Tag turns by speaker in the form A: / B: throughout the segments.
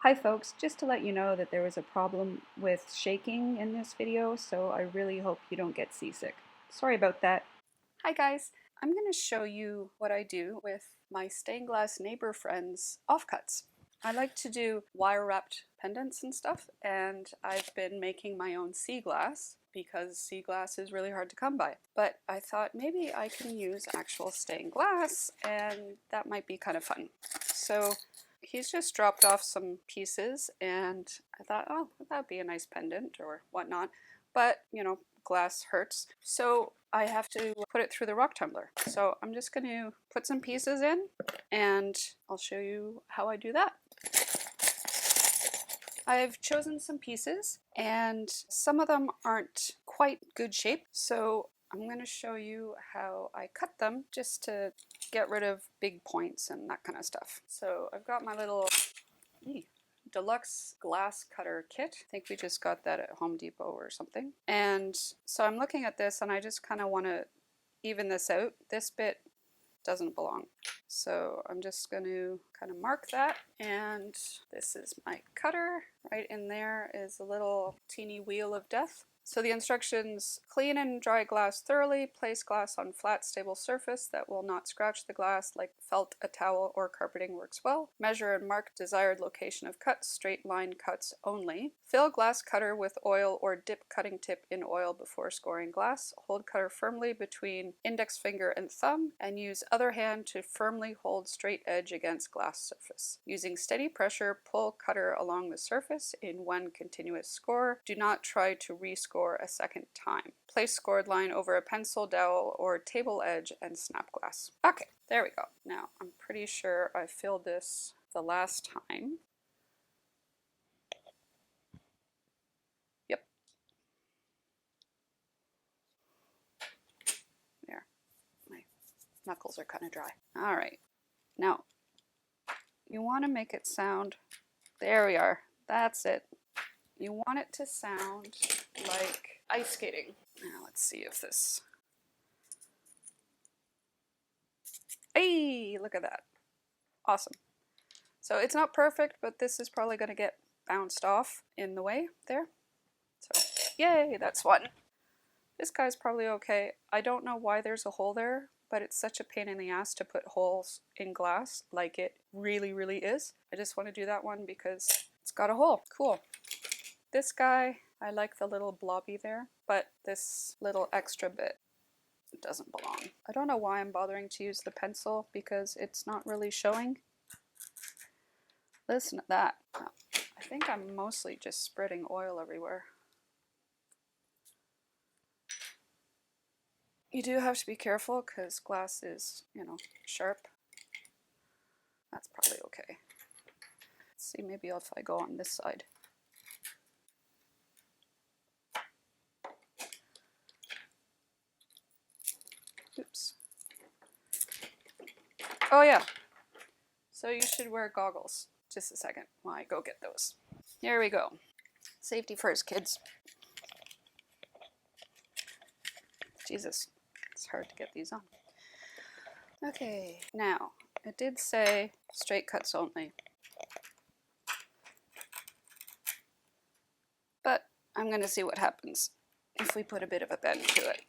A: Hi folks, just to let you know that there was a problem with shaking in this video, so I really hope you don't get seasick. Sorry about that. Hi guys, I'm going to show you what I do with my stained glass neighbor friends offcuts. I like to do wire wrapped pendants and stuff, and I've been making my own sea glass because sea glass is really hard to come by. But I thought maybe I can use actual stained glass and that might be kind of fun. So he's just dropped off some pieces and I thought, oh, that'd be a nice pendant or whatnot. But, you know, glass hurts. So I have to put it through the rock tumbler. So I'm just going to put some pieces in and I'll show you how I do that. I've chosen some pieces and some of them aren't quite good shape. So I'm going to show you how I cut them just to get rid of big points and that kind of stuff. So I've got my little deluxe glass cutter kit. I think we just got that at Home Depot or something. And so I'm looking at this and I just kind of want to even this out. This bit doesn't belong. So I'm just going to kind of mark that, and this is my cutter. Right in there is a little teeny wheel of death. So the instructions: clean and dry glass thoroughly, place glass on flat stable surface that will not scratch the glass, like felt, a towel, or carpeting works well. Measure and mark desired location of cuts, straight line cuts only. Fill glass cutter with oil or dip cutting tip in oil before scoring glass. Hold cutter firmly between index finger and thumb and use other hand to firmly hold straight edge against glass surface. Using steady pressure, pull cutter along the surface in one continuous score. Do not try to rescore a second time. Place scored line over a pencil, dowel, or table edge and snap glass. Okay, there we go. Now I'm pretty sure I filled this the last time. Yep. There. My knuckles are kind of dry. All right. Now you want to make it sound, there we are. That's it. You want it to sound like ice skating. Now let's see if this, hey, look at that. Awesome. So it's not perfect, but this is probably going to get bounced off in the way there. So yay, that's one. This guy's probably okay. I don't know why there's a hole there, but it's such a pain in the ass to put holes in glass, like it really, really is. I just want to do that one because it's got a hole. Cool. This guy, I like the little blobby there, but this little extra bit doesn't belong. I don't know why I'm bothering to use the pencil because it's not really showing. Listen to that. I think I'm mostly just spreading oil everywhere. You do have to be careful because glass is, you know, sharp. That's probably okay. Let's see, maybe if I go on this side. Oops. Oh yeah. So you should wear goggles. Just a second while I go get those. Here we go. Safety first, kids. Jesus, it's hard to get these on. Okay, now, it did say straight cuts only. But I'm going to see what happens if we put a bit of a bend to it.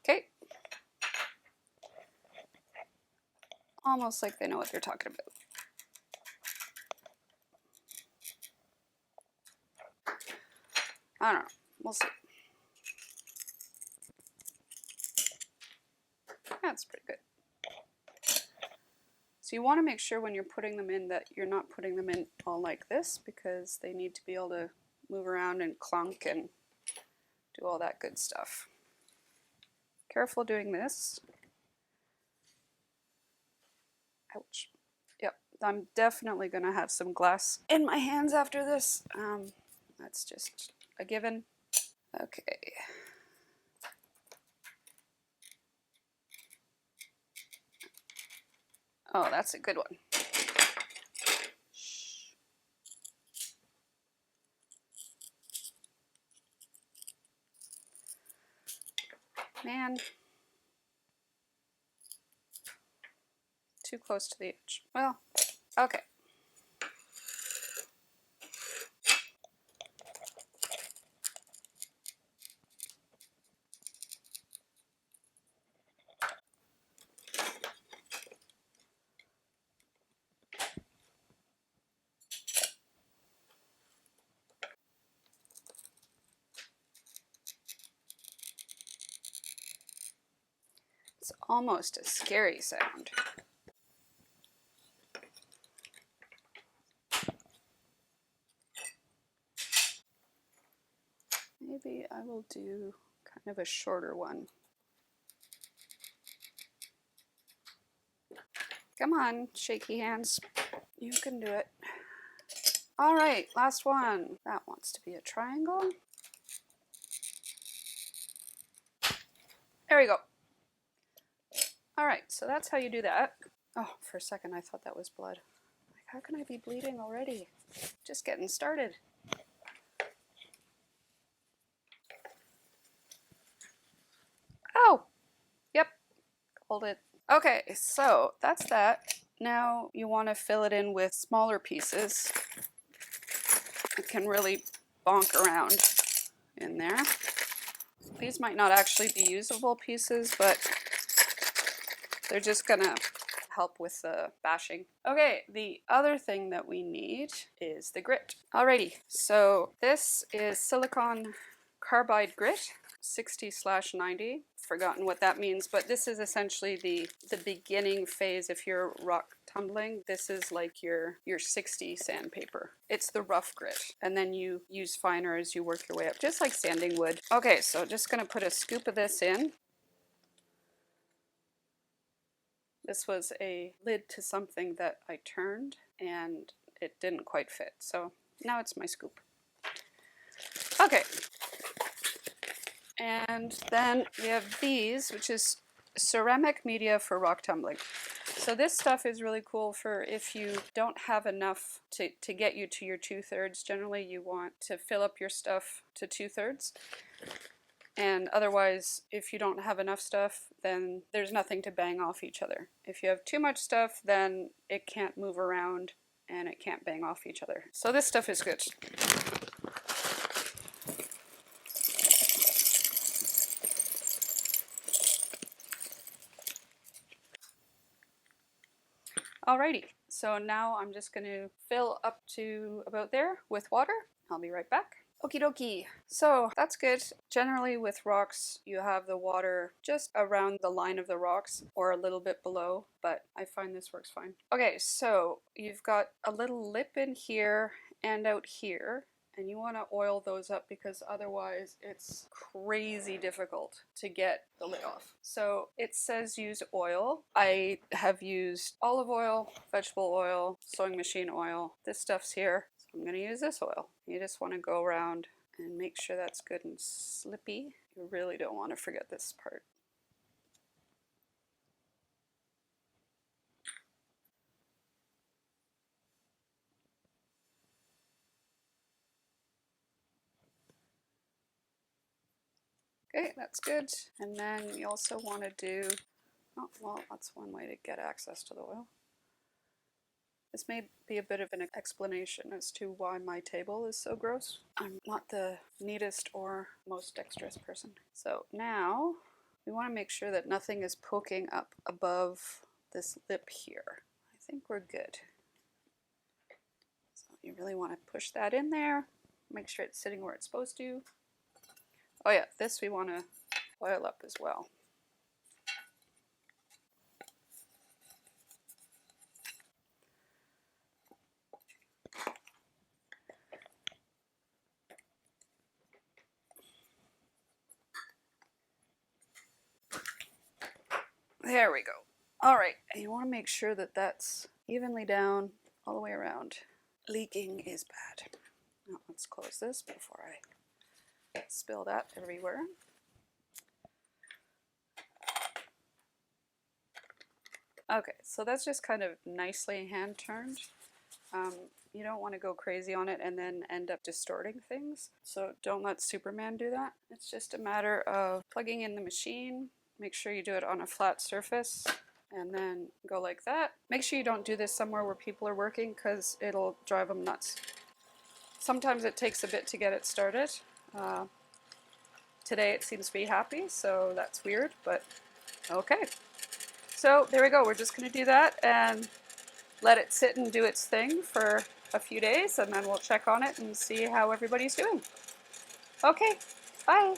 A: Okay. Almost like they know what they're talking about. I don't know. We'll see. That's pretty good. So you want to make sure when you're putting them in that you're not putting them in all like this, because they need to be able to move around and clunk and do all that good stuff. Careful doing this. Ouch. Yep, I'm definitely going to have some glass in my hands after this. That's just a given. Okay. Oh, that's a good one. Man. Too close to the edge. Well, okay. It's almost a scary sound. Maybe I will do kind of a shorter one. Come on, shaky hands. You can do it. All right, last one. That wants to be a triangle. There we go. All right, so that's how you do that. Oh, for a second I thought that was blood. Like, how can I be bleeding already? Just getting started. Oh, yep, called it. Okay, so that's that. Now you want to fill it in with smaller pieces. It can really bonk around in there. These might not actually be usable pieces, but they're just gonna help with the bashing. Okay, the other thing that we need is the grit. Alrighty, so this is silicon carbide grit, 60/90. Forgotten what that means, but this is essentially the beginning phase. If you're rock tumbling, this is like your 60 sandpaper. It's the rough grit, and then you use finer as you work your way up, just like sanding wood. Okay, so just gonna put a scoop of this in. This was a lid to something that I turned and it didn't quite fit, so now it's my scoop. Okay, and then we have these, which is ceramic media for rock tumbling. So this stuff is really cool for if you don't have enough to get you to your 2/3. Generally you want to fill up your stuff to 2/3. And otherwise, if you don't have enough stuff, then there's nothing to bang off each other. If you have too much stuff, then it can't move around and it can't bang off each other. So this stuff is good. Alrighty, so now I'm just going to fill up to about there with water. I'll be right back. Okie dokie. So that's good. Generally with rocks, you have the water just around the line of the rocks or a little bit below, but I find this works fine. Okay, so you've got a little lip in here and out here, and you want to oil those up because otherwise it's crazy difficult to get the lid off. So it says use oil. I have used olive oil, vegetable oil, sewing machine oil. This stuff's here. I'm going to use this oil. You just want to go around and make sure that's good and slippy. You really don't want to forget this part. Okay, that's good. And then you also want to do, oh, well, that's one way to get access to the oil. This may be a bit of an explanation as to why my table is so gross. I'm not the neatest or most dexterous person. So now we want to make sure that nothing is poking up above this lip here. I think we're good. So you really want to push that in there. Make sure it's sitting where it's supposed to. Oh yeah, this we want to oil up as well. There we go. All right, and you want to make sure that that's evenly down all the way around. Leaking is bad. Now let's close this before I spill that everywhere. Okay, so that's just kind of nicely hand turned. You don't want to go crazy on it and then end up distorting things. So don't let Superman do that. It's just a matter of plugging in the machine. Make sure you do it on a flat surface and then go like that. Make sure you don't do this somewhere where people are working because it'll drive them nuts. Sometimes it takes a bit to get it started. Today it seems to be happy, so that's weird, but okay. So there we go. We're just going to do that and let it sit and do its thing for a few days, and then we'll check on it and see how everybody's doing. Okay, bye.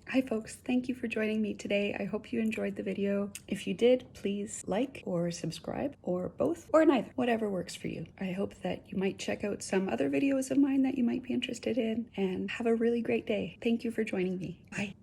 A: Hi folks, thank you for joining me today. I hope you enjoyed the video. If you did, please like or subscribe or both or neither, whatever works for you. I hope that you might check out some other videos of mine that you might be interested in, and have a really great day. Thank you for joining me. Bye.